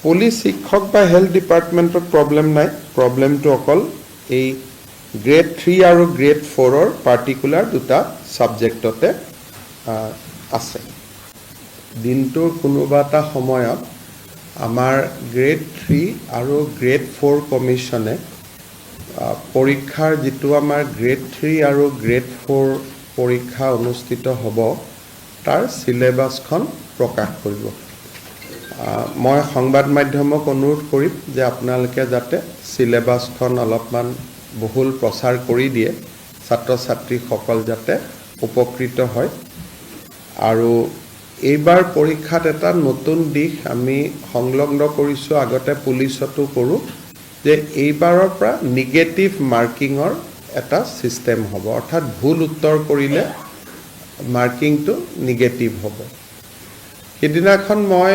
Police শিক্ষক বা health ডিপাৰ্টমেণ্টত প্ৰব্লেম নাই প্ৰব্লেমটো অকল এই গ্ৰেড 3 আৰু গ্ৰেড 4ৰ পাৰ্টিকুলাৰ দুটা ছাবজেক্টতে আছে দিনটোৰ কোনোবা এটা সময়ত আমাৰ গ্ৰেড 3 আৰু গ্ৰেড 4 কমিশ্যনে পৰীক্ষাৰ যিটো আমাৰ গ্ৰেড 3 আৰু গ্ৰেড 4 পৰীক্ষা অনুষ্ঠিত হ'ব তাৰ সিলেবাছখন প্ৰকাশ কৰিব মই সংবাদ মাধ্যমক অনুৰোধ কৰিম যে আপোনালোকে যাতে সিলেবাছখন অলপমান বহুল প্ৰচাৰ কৰি দিয়ে ছাত্ৰ ছাত্ৰীসকল যাতে উপকৃত হয় আৰু এইবাৰ পৰীক্ষাত এটা নতুন দিশ আমি সংলগ্ন কৰিছো আগতে পুলিচতো কৰো যে এইবাৰৰ পৰা নিগেটিভ মাৰ্কিংৰ এটা সিস্টেম হ'ব অৰ্থাৎ ভুল উত্তৰ কৰিলে মাৰ্কিংটো নিগেটিভ হ'ব। সেইদিনাখন মই